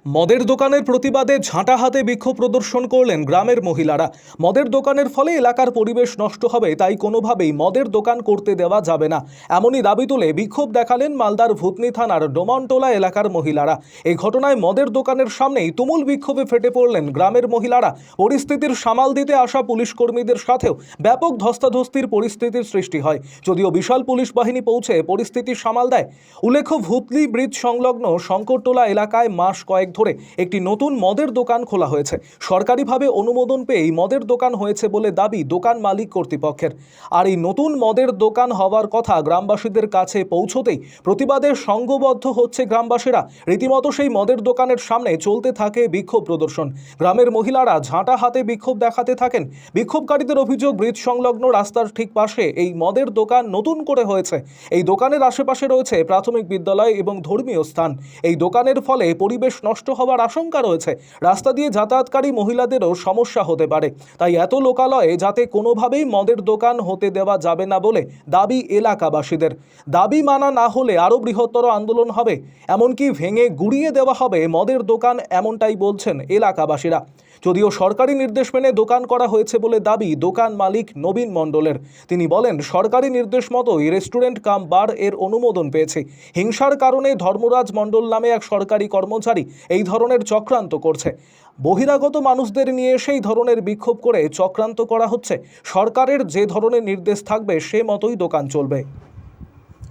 মদের দোকানের প্রতিবাদে ঝাঁটা হাতে বিক্ষোভ প্রদর্শন করলেন গ্রামের মহিলারা। মদের দোকানের ফলে এলাকার পরিবেশ নষ্ট হবে, তাই কোনোভাবেই মদের দোকান করতে দেওয়া যাবে না, এমনই দাবি তুলে বিক্ষোভ দেখালেন মালদার ভূতনি থানার ডোমনটোলা এলাকার মহিলারা। এই ঘটনায় মদের দোকানের সামনেই তুমুল বিক্ষোভে ফেটে পড়লেন গ্রামের মহিলারা। পরিস্থিতির সামাল দিতে আসা পুলিশ কর্মীদের সাথেও ব্যাপক ধস্তাধস্তির পরিস্থিতির সৃষ্টি হয়, যদিও বিশাল পুলিশ বাহিনী পৌঁছে পরিস্থিতি সামাল দেয়। উল্লেখ্য, ভূতলি ব্রিজ সংলগ্ন শঙ্করটোলা এলাকায় মাস কয়েক ধরে একটি নতুন মদের দোকান খোলা হয়েছে। সরকারিভাবে অনুমোদন পেয়ে মদের দোকান হয়েছে বলে দাবি দোকান মালিক কর্তৃপক্ষের। আর এই নতুন মদের দোকান হওয়ার কথা গ্রামবাসীদের কাছে পৌঁছতেই প্রতিবাদে সংঘবদ্ধ হচ্ছে গ্রামবাসীরা। রীতিমতো সেই মদের দোকানের সামনে চলতে থাকে বিক্ষোভ প্রদর্শন। গ্রামের মহিলারা ঝাঁটা হাতে বিক্ষোভ দেখাতে থাকেন। বিক্ষোভকারীদের অভিযোগ, ব্রিজ সংলগ্ন রাস্তার ঠিক পাশে এই মদের দোকান নতুন করে হয়েছে। এই দোকানের আশেপাশে রয়েছে প্রাথমিক বিদ্যালয় এবং ধর্মীয় স্থান। এই দোকানের ফলে পরিবেশ নষ্ট হওয়ার আশঙ্কা রয়েছে। রাস্তা দিয়ে যাতায়াতকারী মহিলাদেরও সমস্যা হতে পারে। তাই এত লোকালয়ে যাতে কোনোভাবেই মদের দোকান হতে দেওয়া যাবে না বলে দাবি এলাকাবাসীদের। দাবি মানা না হলে আরও বৃহত্তর আন্দোলন হবে, এমনকি ভেঙে গুড়িয়ে দেওয়া হবে মদের দোকান, এমনটাই বলছেন এলাকাবাসীরা। যদিও সরকারি নির্দেশ মেনে দোকান করা হয়েছে বলে দাবি দোকান মালিক নবীন মণ্ডলের। তিনি বলেন, সরকারি নির্দেশ মতোই রেস্টুরেন্ট কাম বার এর অনুমোদন পেয়েছে। হিংসার কারণে ধর্মরাজ মণ্ডল নামে এক সরকারি কর্মচারী এই ধরনের চক্রান্ত করছে। বহিরাগত মানুষদের নিয়ে সেই ধরনের বিক্ষোভ করে চক্রান্ত করা হচ্ছে। সরকারের যে ধরনের নির্দেশ থাকবে সে মতোই দোকান চলবে।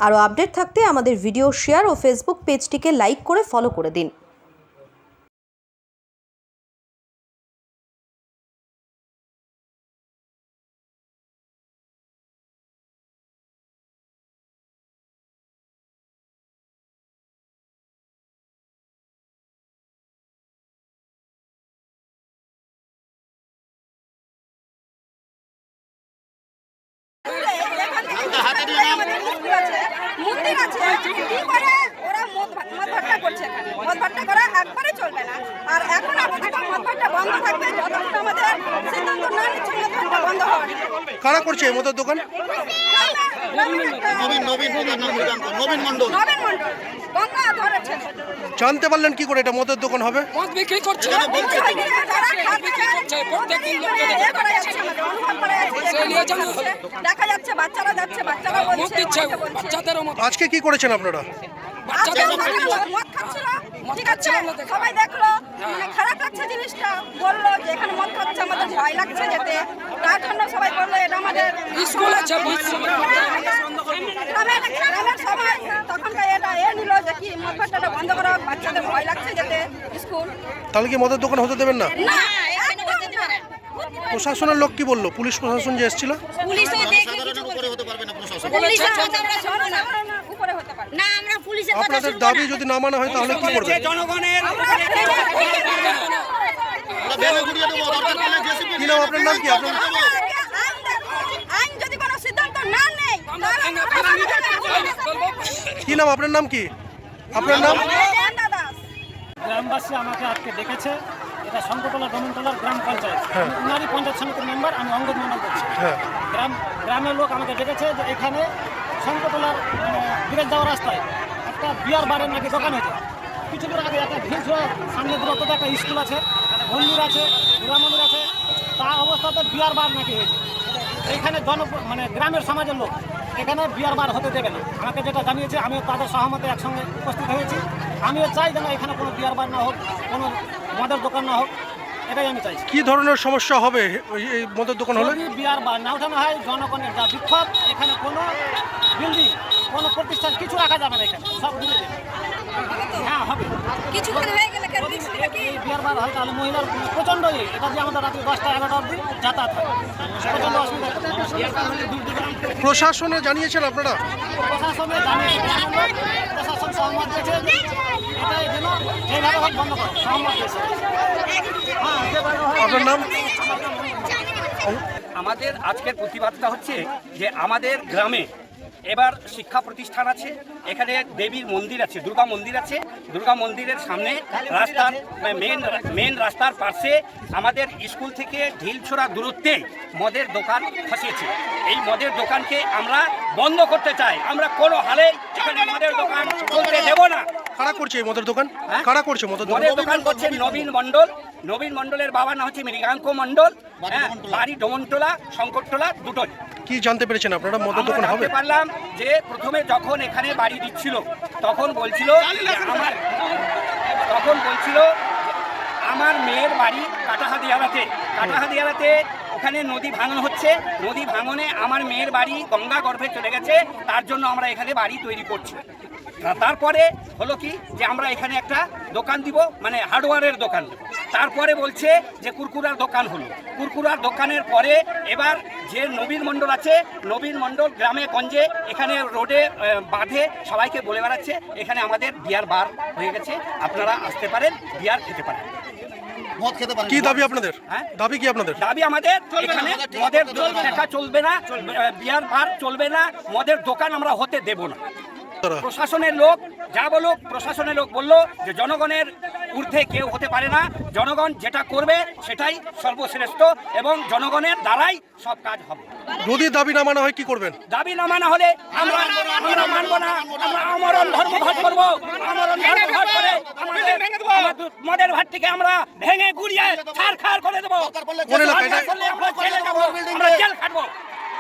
আরও আপডেট থাকতে আমাদের ভিডিও শেয়ার ও ফেসবুক পেজটিকে লাইক করে ফলো করে দিন। মন্দির আছে, কি করে ওরা মদ ভাট্টা করছে? মদ ভাট্টা করা একবারে চলবে না। আর এখন আপাতত মদ ভাট্টা বন্ধ থাকবে যতক্ষণ আমাদের সিদ্ধান্ত না নিচ্ছে মদ ভাট্টা বন্ধ হবে। কারা করছে এই মদের দোকান? নবীন মণ্ডল গঙ্গা ধরেছে। জানতে পারলেন কি করে এটা মদের দোকান হবে? মদ বিক্রি করছে, দেখা যাচ্ছে বাচ্চারা যাচ্ছে, বাচ্চারা বলছে বাচ্চাদেরও মদ। আজকে কি করেছেন আপনারা? মদ খাচ্ছিল, ঠিক আছে, সবাই দেখলো, মানে খারাপ লাগছে জিনিসটা, বললো যে এখানে মদ খাচ্ছে, আমাদের ভয় লাগছে যেতে, তার জন্য সবাই বললো এটা আমাদের স্কুল আছে, গ্রামের সবাই তখনকার এটা নিল যে কি মদ ভাট্টাটা বন্ধ করা হোক, বাচ্চাদের ভয় লাগছে যেতে স্কুল। তাহলে কি মদের দোকান হতে দেবেন না? না, প্রশাসনের লোক কি বললো? পুলিশ প্রশাসন যে এসেছিল? আপনাদের দাবি যদি না মানা হয় তাহলে কি করবেন? কি নাম আপনার? নাম কি আপনার? কি নাম আপনার? নাম কি আপনার? নাম? গ্রামবাসী আমাকে আজকে ডেকেছে, এটা শঙ্করটোলা ডোমনটোলার গ্রাম পঞ্চায়েত, উনারই পঞ্চায়েত সমিতির মেম্বার, আমি অঙ্গদ মণ্ডল করছি। গ্রামের লোক আমাকে ডেকেছে যে এখানে শঙ্করটোলার ব্রিজ যাওয়ার রাস্তায় একটা বিয়ার বারের নাকি দোকান হয়েছে। কিছুদিন আগে একটা ভিড় ছিল, সামনে দূরত্ব একটা স্কুল আছে, মন্দির আছে, দুর্গা মন্দির আছে, তা অবস্থাতে বিয়ার বার নাকি হয়েছে। এইখানে গ্রামের সমাজের লোক এখানে বিয়ার বার হতে দেবে না। আমাকে যেটা জানিয়েছে, আমিও তাদের সহমতে একসঙ্গে উপস্থিত হয়েছি। আমিও চাই যেন এখানে কোনো বিয়ার বার না হোক, কোনো মদের দোকান না হোক, এটাই আমি চাইছি। কি ধরনের সমস্যা হবে এই মদের দোকান হলে? যদি বিয়ার বার না ওঠানো হয়, জনগণের যা বিক্ষোভ, এখানে কোনো বিল্ডিং, কোনো প্রতিষ্ঠান কিছু রাখা যাবে না, এখানে সব ঘুরে যাবে। হ্যাঁ, হবে। এই বিয়ার বার হয় তাহলে মহিলার প্রচণ্ড এটা দিয়ে আমাদের রাত্রি 10টা 11টা অবধি যাতায়াত হয়, প্রচণ্ড অসুবিধা। প্রশাসনে জানিয়েছেন আপনারা? প্রশাসনে জানিয়েছে, প্রশাসন সহমত দিয়েছে এটাই যেন যেভাবে হোক বন্ধ করে, সহমত দিয়েছে। আপনার নাম? আমাদের আজকের প্রতিবাদটা হচ্ছে যে আমাদের গ্রামে এবার শিক্ষা প্রতিষ্ঠান আছে, এখানে দেবীর মন্দির আছে, দুর্গা মন্দির আছে। দুর্গা মন্দিরের সামনে রাস্তার মেন রাস্তার পাশে আমাদের স্কুল থেকে ঢিলছোড়া দূরত্বে মদের দোকান বসিয়েছে। এই মদের দোকানকে আমরা বন্ধ করতে চাই। আমরা কোনো হালে এখানে মদের দোকান চলতে দেব না। কারা করছে এই মদের দোকান? হ্যাঁ? কারা করছে মদের দোকান? মদের দোকান করছে নবীন মণ্ডল। নবীন মণ্ডলের বাবার নাম হচ্ছে মৃগাঙ্ক মণ্ডল, হ্যাঁ, বাড়ি ডোমনটোলা শঙ্করটোলা দুটোই। কি জানতে পেরেছেন আপনারা মদের দোকান আমরা হবে? জানতে পারলাম যে প্রথমে যখন এখানে বাড়ি দিচ্ছিল তখন বলছিল যে আমার মেয়ের বাড়ি কাটাহাদিয়ারাতে ওখানে নদী ভাঙন হচ্ছে, নদী ভাঙনে আমার মেয়ের বাড়ি গঙ্গা গর্ভে চলে গেছে, তার জন্য আমরা এখানে বাড়ি তৈরি করছি। তারপরে হলো কি যে আমরা এখানে একটা দোকান দিব, মানে হার্ডওয়্যারের দোকান দেব। তারপরে বলছে যে কুরকুরার দোকান হলো, কুরকুরার দোকানের পরে এবার যে নবীন মণ্ডল আছে, নবীন মণ্ডল গ্রামে গঞ্জে এখানে রোডে বাঁধে সবাইকে বলে বেড়াচ্ছে এখানে আমাদের বিয়ার বার হয়ে গেছে, আপনারা আসতে পারেন, বিয়ার খেতে পারেন। কি দাবি আপনাদের? হ্যাঁ? দাবি কি আপনাদের? দাবি আমাদের এখানে মদের দেখা চলবে না, বিয়ার বার চলবে না, মদের দোকান আমরা হতে দেব না। প্রশাসনের লোক যা বলুক, প্রশাসনের লোক বললো যে জনগণের ঊর্ধ্বে কেউ হতে পারে না, জনগণ যেটা করবে সেটাই সর্বশ্রেষ্ঠ এবং জনগণের দ্বারাই সব কাজ হবে। যদি দাবি না মানা হয় কি করবেন? দাবি না মানা হলে আমরা মানবো না, আমরা আমরণ ধর্মঘট করবো। আমরণ ধর্মঘট করে আমাদের মদের ভাতটিকে আমরা ভেঙে গুড়িয়ে ছারখার করে দেবো। কোন এলাকা এটা? আমরা জেলে যাবো, আমরা জেল খাটবো।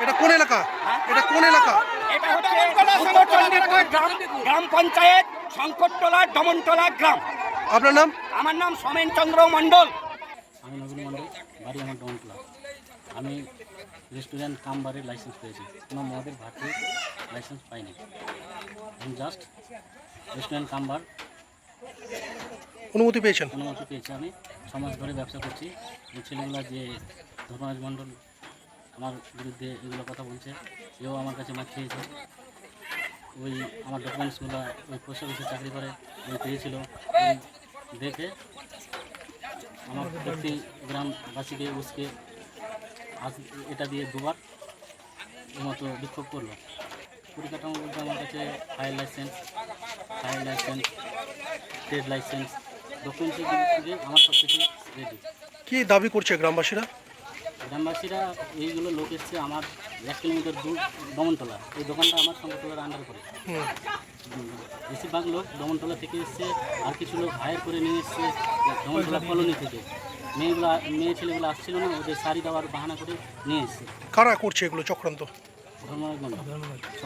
এটা কোন এলাকা? এটা কোন এলাকা? এটা হচ্ছে উত্তর চণ্ডীপুর গ্রাম পঞ্চায়েত, শঙ্করটোলা ডমনটোলা গ্রাম। আপনার নাম? আমার নাম সোমেন চন্দ্র মণ্ডল। আমি নবীন মণ্ডল, বাড়ি আমার ডমনটোলা। আমি রেস্টুরেন্ট কাম বারের লাইসেন্স পেয়েছি, কোনো মদের ভাটির লাইসেন্স পাইনি। আমি জাস্ট রেস্টুরেন্ট কাম বার অনুমতি পেয়েছেন? অনুমতি পেয়েছি। আমি সমাজ ধরে ব্যবসা করছি। এই ছেলেগুলো যে ধর্মরাজ মণ্ডল আমার বিরুদ্ধে এগুলো কথা বলছে, এও আমার কাছে মাছ খেয়েছে। ওই আমার ডকুমেন্টসগুলো ওই পোস্ট অফিসে চাকরি করে ওই পেয়েছিল, ওই দেখে আমার প্রতি গ্রামবাসীকে উসকে আজ এটা দিয়ে দুবার এর মতো বিক্ষোভ করলো। পরিকাঠামো বলতে আমার কাছে ফায়ার লাইসেন্স, ট্রেড লাইসেন্স, ডকুমেন্টসের দিক থেকে আমার সব কিছু রেডি। কি দাবি করছে গ্রামবাসীরা? গ্রামবাসীরা এইগুলো লোক এসছে আমার 1 কিলোমিটার দূর ডমনটোলা, এই দোকানটা আমার শঙ্করটোলার আন্ডার করে। বেশিরভাগ লোক ডমনটোলা থেকে এসছে, আর কিছু লোক হায়ার করে নিয়ে এসছে ডমনটোলা কলোনি থেকে। মেয়ে ছেলেগুলো আসছিল না, ওদের শাড়ি দেওয়ার বাহানা করে নিয়ে এসছে। কারা করছে এগুলো চক্রান্ত? ধর্মরাজ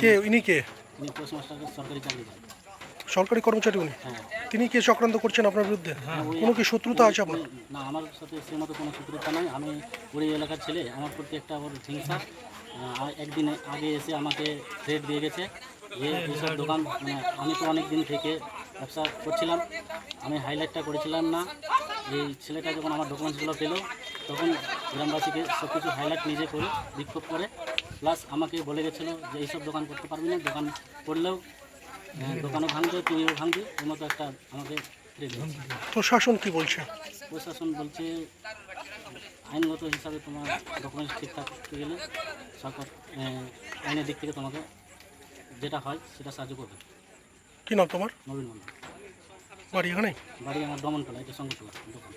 কে ইনি? কে? তিনি পোস্টমাস্টারের সরকারি চাকরি করেন। সরকারি কর্মচারী উনি? হ্যাঁ। তিনি কে চক্রান্ত করছেন আপনার বিরুদ্ধে? কোনো কি শত্রুতা আছে আপনার? না, আমার সাথে সে মতো কোনো শত্রুতা নয়। আমি ওই এলাকার ছেলে, আমার প্রতি একটা ওর হিংসা। একদিন আগে এসে আমাকে থ্রেট দিয়ে গেছে যে এইসব দোকান, মানে আমি তো অনেক দিন থেকে ব্যবসা করছিলাম, আমি হাইলাইটটা করেছিলাম না। এই ছেলেটা যখন আমার ডকুমেন্টসগুলো পেলো তখন গ্রামবাসীকে সব কিছু হাইলাইট নিজে করে বিক্ষোভ করে, প্লাস আমাকে বলে গেছিলো যে এইসব দোকান করতে পারবি না, দোকান করলেও দোকানও ভাঙবে, তুইও ভাঙবি, এর মতো একটা আমাকে থ্রেট দিয়েছে। প্রশাসন কি বলছে? প্রশাসন বলছে আইনগত হিসাবে তোমার ডকুমেন্টস ঠিক থাকতে গেলে সরকার আইনের দিক থেকে তোমাকে যেটা হয় সেটা সাহায্য করবে। কি নাম তোমার? নবীন মণ্ডল, বাড়ি এখানে? বাড়ি আমার ডমনটোলা, এটা শঙ্করটোলা দোকান।